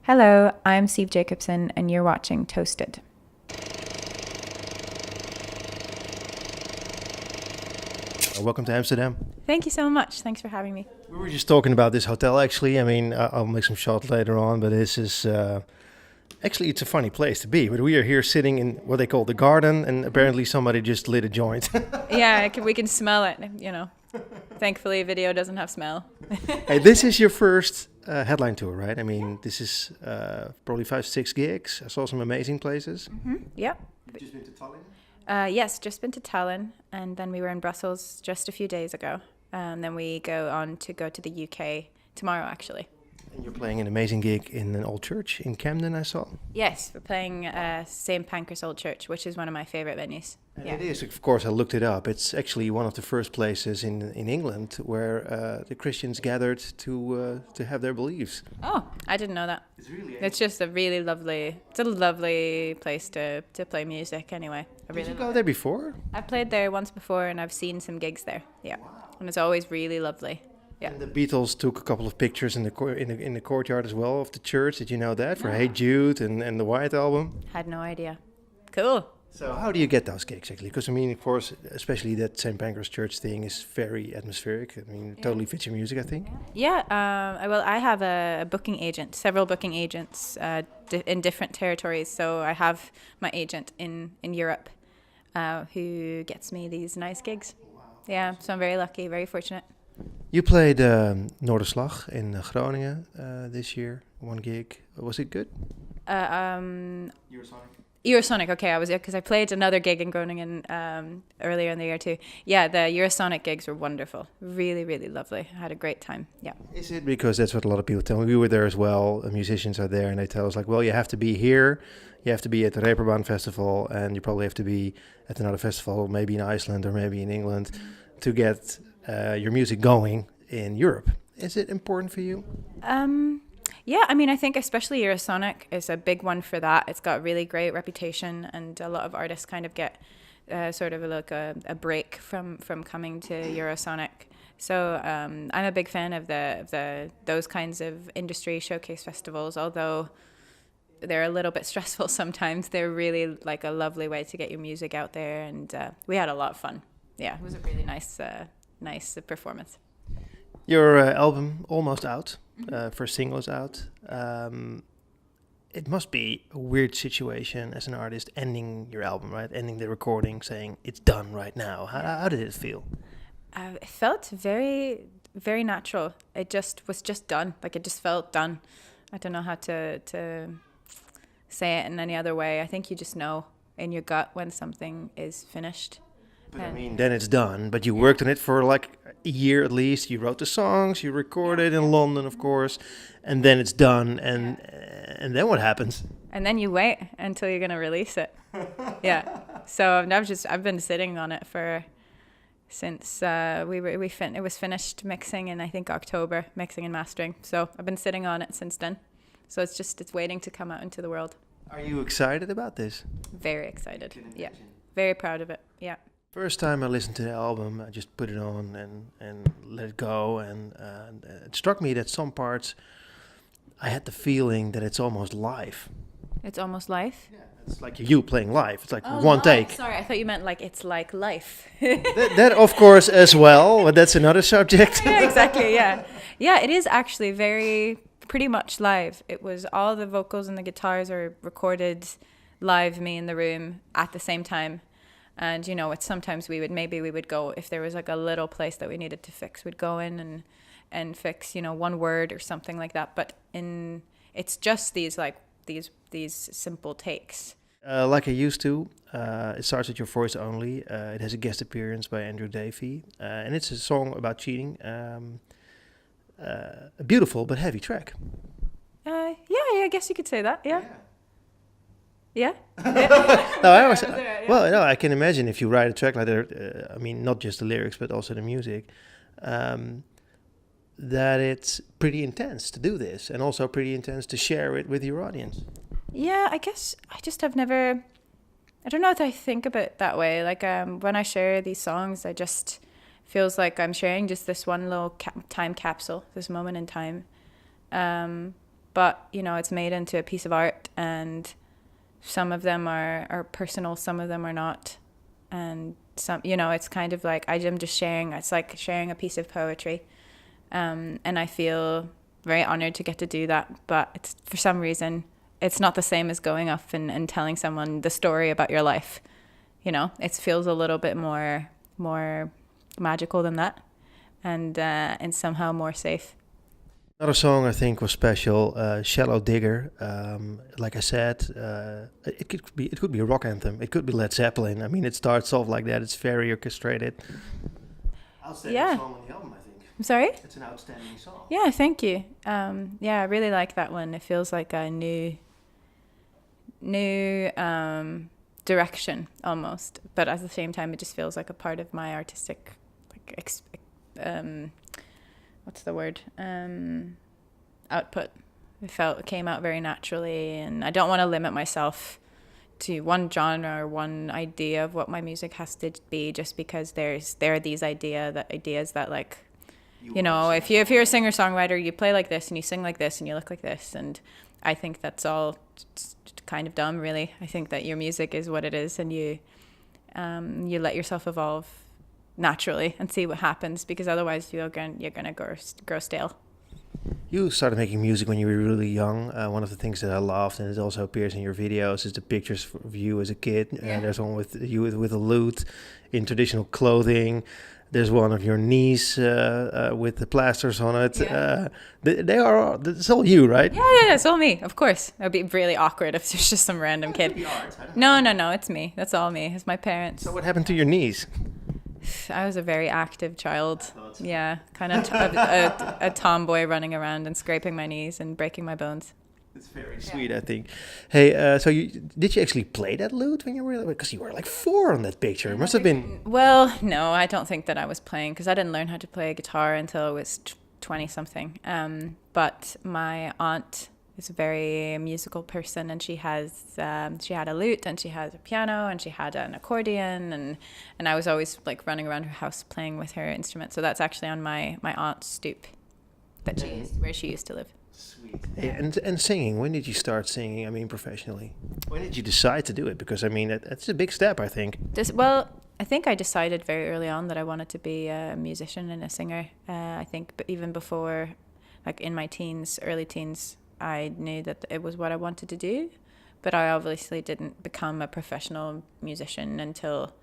Hello, I'm Siv Jakobsen, and you're watching Toasted. Welcome to Amsterdam. Thank you so much. Thanks for having me. We were just talking about this hotel, actually. I mean, I'll make some shots later on, but this is actually it's a funny place to be. But we are here sitting in what they call the garden, and apparently somebody just lit a joint. Yeah, we can smell it, you know. Thankfully, video doesn't have smell. Hey, this is your first headline tour, right? I mean, this is probably 5-6 gigs. I saw some amazing places. Mm-hmm. Yeah. Just been to Tallinn? Yes, just been to Tallinn, and then we were in Brussels just a few days ago. And then we go to the UK tomorrow, actually. And you're playing an amazing gig in an old church in Camden, I saw. Yes, we're playing St. Pancras Old Church, which is one of my favorite venues. And yeah. it is, of course, I looked it up. It's actually one of the first places in England where the Christians gathered to have their beliefs. Oh, I didn't know that. It's just a really lovely place to play music anyway. Did you go there before? I've played there once before and I've seen some gigs there. Yeah. Wow. And it's always really lovely. Yeah. And the Beatles took a couple of pictures in the courtyard as well of the church. Did you know that? For Hey Jude and the White Album? Had no idea. Cool. So how do you get those gigs actually? Because I mean, of course, especially that St. Pancras Church thing is very atmospheric. I mean, it totally fits your music, I think. Yeah. Well, I have a booking agent, several booking agents in different territories. So I have my agent in Europe who gets me these nice gigs. Wow. Yeah. So I'm very lucky, very fortunate. You played Noorderslag in Groningen this year, one gig. Was it good? Eurosonic. Okay, because I played another gig in Groningen earlier in the year too. Yeah, the Eurosonic gigs were wonderful. Really, really lovely. I had a great time. Yeah. Is it because that's what a lot of people tell me? We were there as well. Musicians are there, and they tell us like, well, you have to be here, you have to be at the Reeperbahn Festival, and you probably have to be at another festival, maybe in Iceland or maybe in England, to get your music going in Europe. Is it important for you? Yeah, I mean, I think especially Eurosonic is a big one for that. It's got a really great reputation, and a lot of artists kind of get sort of a break from coming to Eurosonic. So I'm a big fan of those kinds of industry showcase festivals, although they're a little bit stressful sometimes. They're really like a lovely way to get your music out there, and we had a lot of fun. Yeah, it was a really nice performance. Your album almost out. First single is out. It must be a weird situation as an artist ending your album, right? Ending the recording, saying it's done right now. How did it feel? It felt very, very natural. It was just done. Like it just felt done. I don't know how to say it in any other way. I think you just know in your gut when something is finished. But I mean, then it's done. But you worked on it for like a year at least. You wrote the songs, you recorded in London, of course, and then it's done. And then what happens? And then you wait until you're gonna release it. Yeah. So I've been sitting on it since it was finished mixing in I think October, mixing and mastering. So I've been sitting on it since then. So it's waiting to come out into the world. Are you excited about this? Very excited. Yeah. Very proud of it. Yeah. First time I listened to the album, I just put it on and let it go, and it struck me that some parts I had the feeling that it's almost live. It's almost live? Yeah, it's like you playing live. It's like one live. Take. Sorry, I thought you meant like it's like life. that of course as well, but that's another subject. Yeah, exactly, yeah. Yeah, it is actually pretty much live. It was all the vocals and the guitars are recorded live, me in the room at the same time. And, you know, it's sometimes we would go, if there was like a little place that we needed to fix, we'd go in and fix, you know, one word or something like that. But it's just these simple takes. Like I used to, it starts with your voice only. It has a guest appearance by Andrew Davey. And it's a song about cheating. A beautiful but heavy track. Yeah, I guess you could say that, yeah. Yeah. No, I can imagine if you write a track like that. I mean, not just the lyrics, but also the music. That it's pretty intense to do this, and also pretty intense to share it with your audience. Yeah, I guess I just have never. I don't know if I think of it that way. Like when I share these songs, I just feels like I'm sharing just this one little time capsule, this moment in time. but you know, it's made into a piece of art, and some of them are personal, some of them are not, and some, you know, it's kind of like I'm just sharing. It's like sharing a piece of poetry, and I feel very honored to get to do that. But it's, for some reason, it's not the same as going up and telling someone the story about your life. You know, it feels a little bit more magical than that, and somehow more safe. Another song I think was special, "Cello Digger." Like I said, it could be a rock anthem. It could be Led Zeppelin. I mean, it starts off like that. It's very orchestrated. Outstanding song on the album, I think. I'm sorry? It's an outstanding song. Yeah, thank you. Yeah, I really like that one. It feels like a new direction almost, but at the same time, it just feels like a part of my artistic, like, what's the word? Output. It came out very naturally, and I don't want to limit myself to one genre or one idea of what my music has to be, just because there are these ideas that like, you know, if you're a singer-songwriter, you play like this and you sing like this and you look like this, and I think that's all kind of dumb, really. I think that your music is what it is, and you let yourself evolve naturally and see what happens, because otherwise you're gonna grow stale. You started making music when you were really young. One of the things that I loved, and it also appears in your videos, is the pictures of you as a kid. There's one with you with a lute in traditional clothing. There's one of your knees with the plasters on it. Yeah. It's all you, right? Yeah, it's all me, of course. It would be really awkward if there's just some random kid. No, it's me. That's all me. It's my parents. So what happened to your knees? I was a very active child. Yeah, kind of a tomboy running around and scraping my knees and breaking my bones. It's very sweet, I think. Hey, so did you actually play that lute when you were, because you were like 4 on that picture? It must have been. Well, no, I don't think that I was playing, because I didn't learn how to play guitar until I was 20 something. But my aunt is a very musical person, and she had a lute, and she had a piano, and she had an accordion, and I was always like running around her house playing with her instrument. So that's actually on my aunt's stoop where she used to live. Sweet. Hey, and singing, when did you start singing? I mean, professionally. When did you decide to do it? Because I mean, that's a big step, I think. I think I decided very early on that I wanted to be a musician and a singer. I think even before, like in my early teens, I knew that it was what I wanted to do, but I obviously didn't become a professional musician until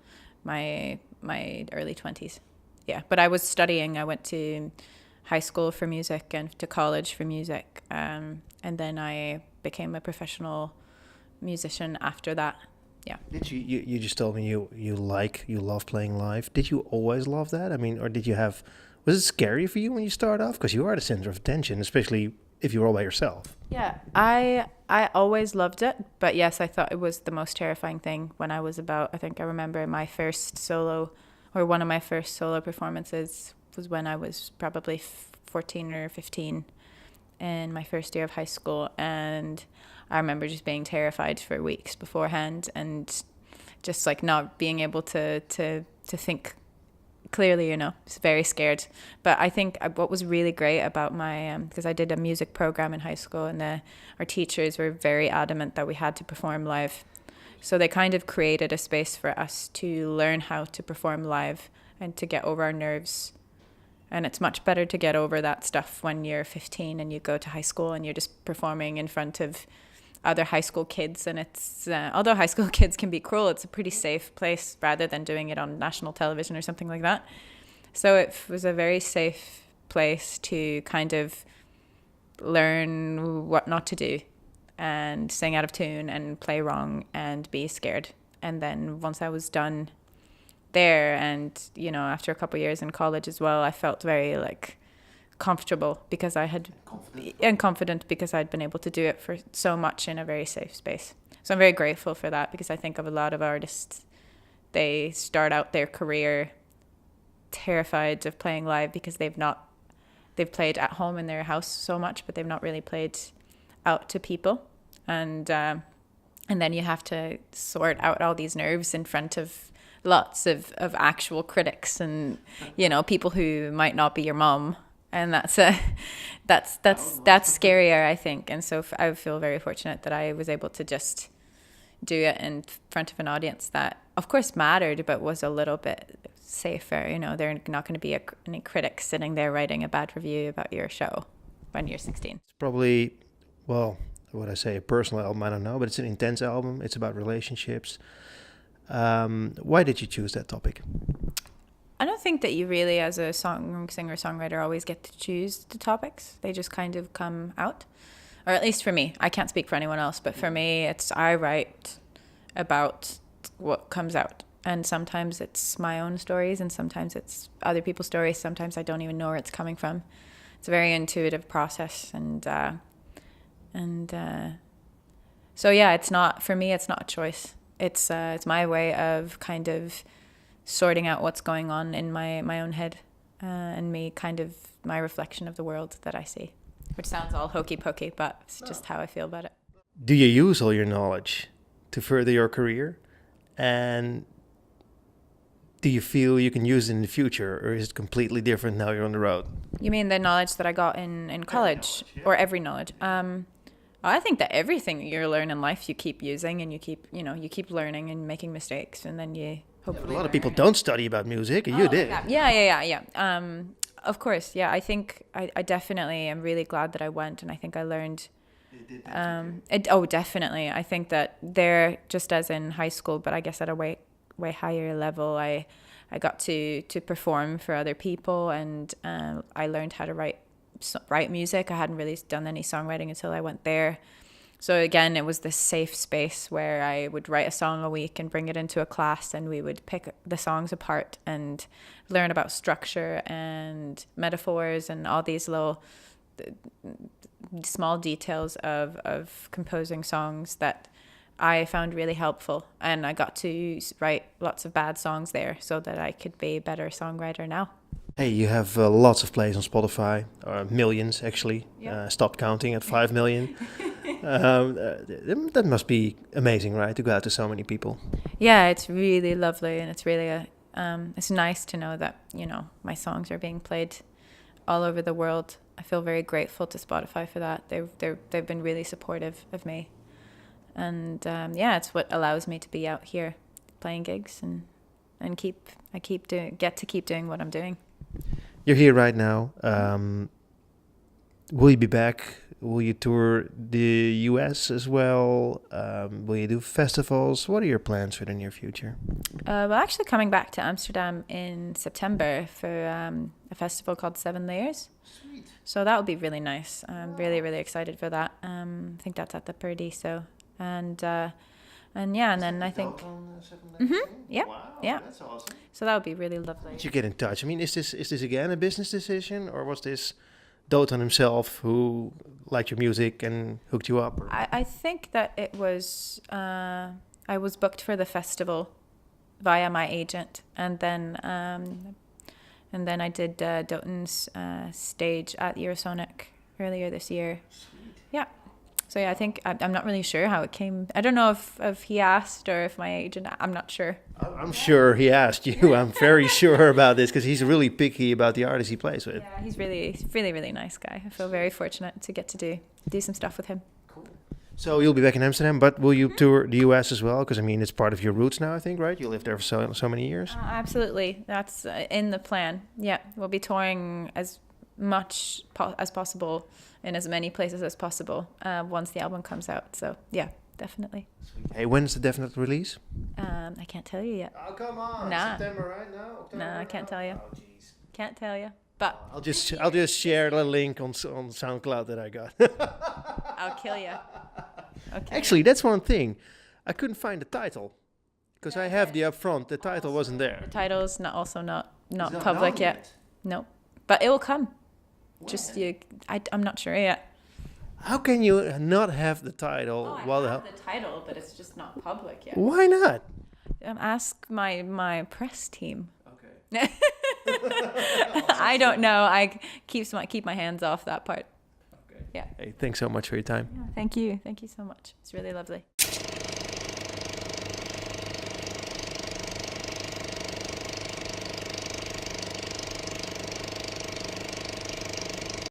my early 20s. Yeah, but I was studying. I went to high school for music and to college for music, and then I became a professional musician after that. Yeah. Did you just told me you love playing live? Did you always love that? I mean, or was it scary for you when you started off? Because you are the center of attention, especially if you're all by yourself. Yeah, I always loved it, but yes, I thought it was the most terrifying thing when I was I think I remember one of my first solo performances was when I was probably 14 or 15 in my first year of high school, and I remember just being terrified for weeks beforehand, and just like not being able to think clearly, you know, it's very scared. But I think what was really great about my because I did a music program in high school, and our teachers were very adamant that we had to perform live, so they kind of created a space for us to learn how to perform live and to get over our nerves. And it's much better to get over that stuff when you're 15 and you go to high school and you're just performing in front of other high school kids, and it's although high school kids can be cruel, it's a pretty safe place rather than doing it on national television or something like that. So it was a very safe place to kind of learn what not to do and sing out of tune and play wrong and be scared. And then once I was done there, and you know, after a couple of years in college as well, I felt very like comfortable because I had confident because I'd been able to do it for so much in a very safe space. So I'm very grateful for that, because I think of a lot of artists, they start out their career terrified of playing live because they've played at home in their house so much, but they've not really played out to people, and then you have to sort out all these nerves in front of lots of actual critics, and you know, people who might not be your mom, and that's scarier, I think. And so I feel very fortunate that I was able to just do it in front of an audience that, of course, mattered, but was a little bit safer. You know, they're not going to be any critics sitting there writing a bad review about your show when you're 16. It's probably, well, what I say, a personal album, I don't know, but it's an intense album. It's about relationships. Why did you choose that topic? I don't think that you really, as a singer-songwriter, always get to choose the topics. They just kind of come out. Or at least for me. I can't speak for anyone else, but for me, I write about what comes out. And sometimes it's my own stories, and sometimes it's other people's stories. Sometimes I don't even know where it's coming from. It's a very intuitive process, so yeah, it's not, for me, it's not a choice. It's my way of kind of sorting out what's going on in my own head, and my reflection of the world that I see, which sounds all hokey pokey, but it's just how I feel about it. Do you use all your knowledge to further your career? And do you feel you can use it in the future, or is it completely different now you're on the road? You mean the knowledge that I got in college, or every knowledge? I think that everything you learn in life you keep using, and you keep learning and making mistakes, and then you hopefully. A lot of people don't study about music, and you did. Yeah. Of course, yeah. I think I definitely am really glad that I went, and I think I learned. Definitely. I think that there, just as in high school, but I guess at a way higher level, I got to perform for other people, and I learned how to write music. I hadn't really done any songwriting until I went there. So again, it was this safe space where I would write a song a week and bring it into a class, and we would pick the songs apart and learn about structure and metaphors and all these little small details of composing songs that I found really helpful. And I got to write lots of bad songs there so that I could be a better songwriter now. Hey, you have lots of plays on Spotify, or millions actually. Yeah. Stopped counting at 5 million. That must be amazing, right? To go out to so many people. Yeah, it's really lovely, and it's really it's nice to know that, my songs are being played all over the world. I feel very grateful to Spotify for that. They've been really supportive of me, and it's what allows me to be out here playing gigs and get to keep doing what I'm doing. You're here right now. Will you be back? Will you tour the US as well? Will you do festivals? What are your plans for the near future? Well, actually coming back to Amsterdam in September for a festival called 7 Layers. Sweet. So that will be really nice. I'm really, really excited for that. I think that's at the Paradiso. And then I think... Yeah, wow, yeah. That's awesome. So that would be really lovely. Did you get in touch? I mean, is this again a business decision, or was this Dotan himself who liked your music and hooked you up? I think that it was... I was booked for the festival via my agent, and then I did Dotan's stage at Eurosonic earlier this year. Sweet. Yeah. So yeah, I think I'm not really sure how it came. I don't know if he asked or if my agent. I'm not sure. I'm sure he asked you. I'm very sure about this because he's really picky about the artists he plays with. Yeah, he's really nice guy. I feel very fortunate to get to do some stuff with him. Cool. So you'll be back in Amsterdam, but will you tour the US as well? Because I mean, it's part of your roots now, I think, right? You lived there for so many years. Absolutely, that's in the plan. Yeah, we'll be touring as much as possible in as many places as possible once the album comes out. So yeah, definitely. Hey, when's the definite release? I can't tell you yet. Oh, come on. Nah. September right now? October No, I can't tell you. Oh, jeez. Can't tell you. But I'll just share the link on SoundCloud that I got. I'll kill you. Okay. Actually, that's one thing. I couldn't find the title because I have the upfront. The title wasn't there. The title's not It's public known yet. No, but it will come. Just I'm not sure yet. How can you not have the title? I have the title, but it's just not public yet. Why not? Ask my press team. Okay. I don't know. I keep my hands off that part. Okay. Yeah. Hey, thanks so much for your time. Yeah, thank you. Thank you so much. It's really lovely.